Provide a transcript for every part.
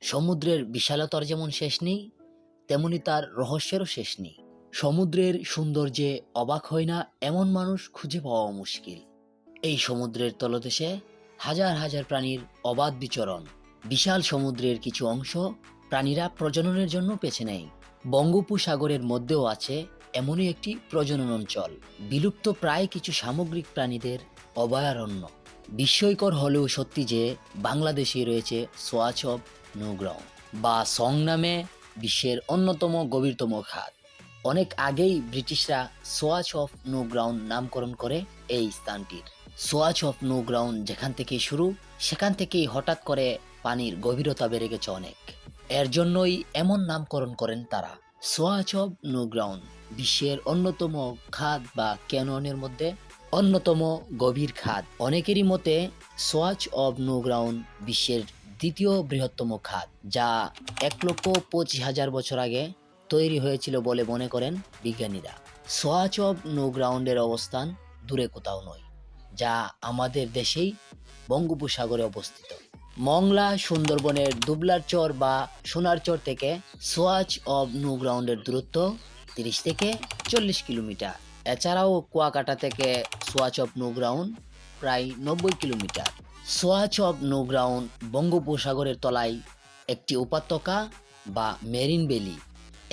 সমুদ্রের বিশালতার যেমন শেষ নেই, তেমনি তার রহস্যেরও শেষ নেই। সমুদ্রের সৌন্দর্যে অবাক হয় না এমন মানুষ খুঁজে পাওয়া মুশকিল। এই সমুদ্রের তলদেশে হাজার হাজার প্রাণীর অবাধ বিচরণ। বিশাল সমুদ্রের কিছু অংশ প্রাণীরা প্রজননের জন্য বেছে নেয়। বঙ্গোপসাগরের মধ্যেও আছে এমনই একটি প্রজনন অঞ্চল, বিলুপ্ত প্রায় কিছু সামুদ্রিক প্রাণীদের অভয়ারণ্য। বিস্ময়কর হলেও সত্যি যে বাংলাদেশে রয়েছে সোয়াচ অফ নো গ্রাউন্ড বা সং নামে বিশ্বের অন্যতম গভীরতম খাত। অনেক আগেই ব্রিটিশরা সোয়াচ অফ নো গ্রাউন্ড নামকরণ করে এই স্থানটির। সোয়াচ অফ নো গ্রাউন্ড যেখান থেকে শুরু, সেখান থেকেই হঠাৎ করে পানির গভীরতা বেড়ে গেছে অনেক। এর জন্যই এমন নামকরণ করেন তারা। সোয়াচ অফ নো গ্রাউন্ড বিশ্বের অন্যতম খাত বা ক্যাননের মধ্যে অন্যতম গভীর খাত। অনেকেরই মতে সোয়াচ অফ নো গ্রাউন্ড বিশ্বের দ্বিতীয় বৃহত্তম খাত, যা 1,25,000 বছর আগে তৈরি হয়েছিল বলে মনে করেন বিজ্ঞানীরা। সোয়াচ অফ নো গ্রাউন্ডের অবস্থান দূরে কোথাও নয়, যা আমাদের দেশেই বঙ্গোপসাগরে অবস্থিত। মংলা সুন্দরবনের দুবলারচর বা সোনারচর থেকে সোয়াচ অফ নো গ্রাউন্ডের দূরত্ব 30 থেকে 40 কিলোমিটার। এছাড়াও কুয়াকাটা থেকে সোয়াচ অফ নো গ্রাউন্ড প্রায় 90 kilometre. Swatch of no Ground বঙ্গোপসাগরের তলায় একটি উপত্যকা বা মেরিন ভ্যালি।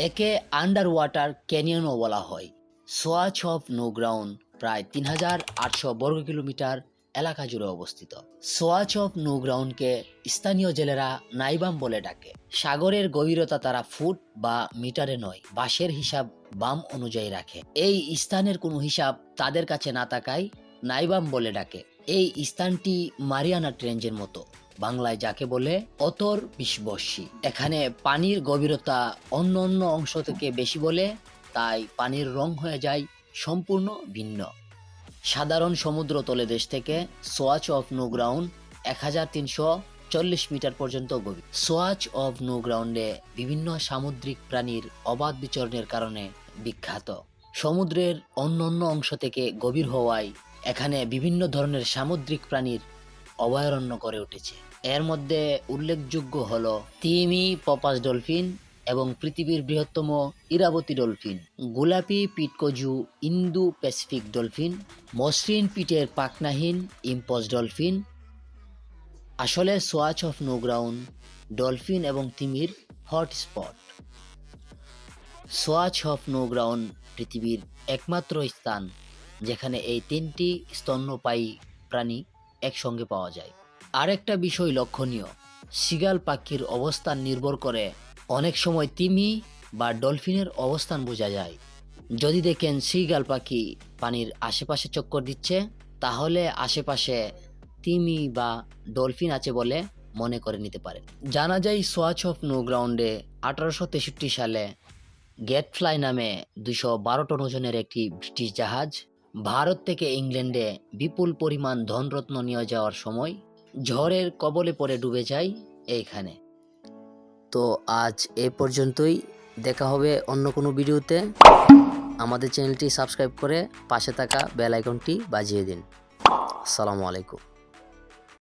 একে আন্ডার ওয়াটার ক্যানিয়নও বলা হয়। সোয়াচ অফ নো গ্রাউন্ড প্রায় 3,800 বর্গ কিলোমিটার এলাকা জুড়ে অবস্থিত। সোয়াচ অফ নো গ্রাউন্ডকে স্থানীয় জেলেরা নাইবাম বলে ডাকে। সাগরের গভীরতা তারা ফুট বা মিটারে নয়, বাঁশের হিসাব বাম অনুযায়ী রাখে। এই স্থানের কোনো হিসাব তাদের কাছে না থাকায় নাইবাম বলে ডাকে। এই স্থানটি মারিয়ানা ট্রেঞ্চের মতো, বাংলায় যাকে বলে অতর বিষবর্ষী। এখানে পানির গভীরতা অন্য অন্য অংশ থেকে বেশি বলে তাই পানির রং হয়ে যায় সম্পূর্ণ ভিন্ন। সাধারণ সমুদ্র তলদেশ থেকে Swatch of no Ground 1,340 metre পর্যন্ত গভীর। সোয়াচ অফ নো গ্রাউন্ডে বিভিন্ন সামুদ্রিক প্রাণীর অবাধ বিচরণের কারণে বিখ্যাত। সমুদ্রের অন্য অন্য অংশ থেকে গভীর হওয়ায় এখানে বিভিন্ন ধরনের সামুদ্রিক প্রাণীর অভয়ারণ্য গড়ে উঠেছে। এর মধ্যে উল্লেখযোগ্য হল তিমি পপাস ডলফিন এবং পৃথিবীর বৃহত্তম ইরাবতী ডলফিন, গোলাপি পিটকজু ইন্দো প্যাসিফিক ডলফিন, মসৃণ পিটের পাখনাহীন ইম্পস ডলফিন। আসলে swatch of no ground dolphin এবং তিমির hotspot. Swatch of no ground পৃথিবীর একমাত্র স্থান যেখানে এই 3টি স্তন্যপায়ী প্রাণী একসঙ্গে পাওয়া যায়। আরেকটা বিষয় লক্ষণীয়, সিগাল পাখির অবস্থান নির্ভর করে অনেক সময় তিমি বা ডলফিনের অবস্থান বোঝা যায়। যদি দেখেন সিগাল পাখি পানির আশেপাশে চক্কর দিচ্ছে, তাহলে আশেপাশে তিমি বা ডলফিন আছে বলে মনে করে নিতে পারেন। জানা যায় সোয়াচ অফ নো গ্রাউন্ডে 1863 সালে গেটফ্লাই নামে 212 টন ওজনের একটি ব্রিটিশ জাহাজ ভারত থেকে ইংল্যান্ডে বিপুল পরিমাণ ধনরত্ন নিয়ে যাওয়ার সময় ঝড়ের কবলে পড়ে ডুবে যায় এইখানে। তো আজ এ পর্যন্তই, দেখা হবে অন্য কোনো ভিডিওতে। আমাদের চ্যানেলটি সাবস্ক্রাইব করে পাশে থাকা বেল আইকনটি বাজিয়ে দিন। আসসালামু আলাইকুম।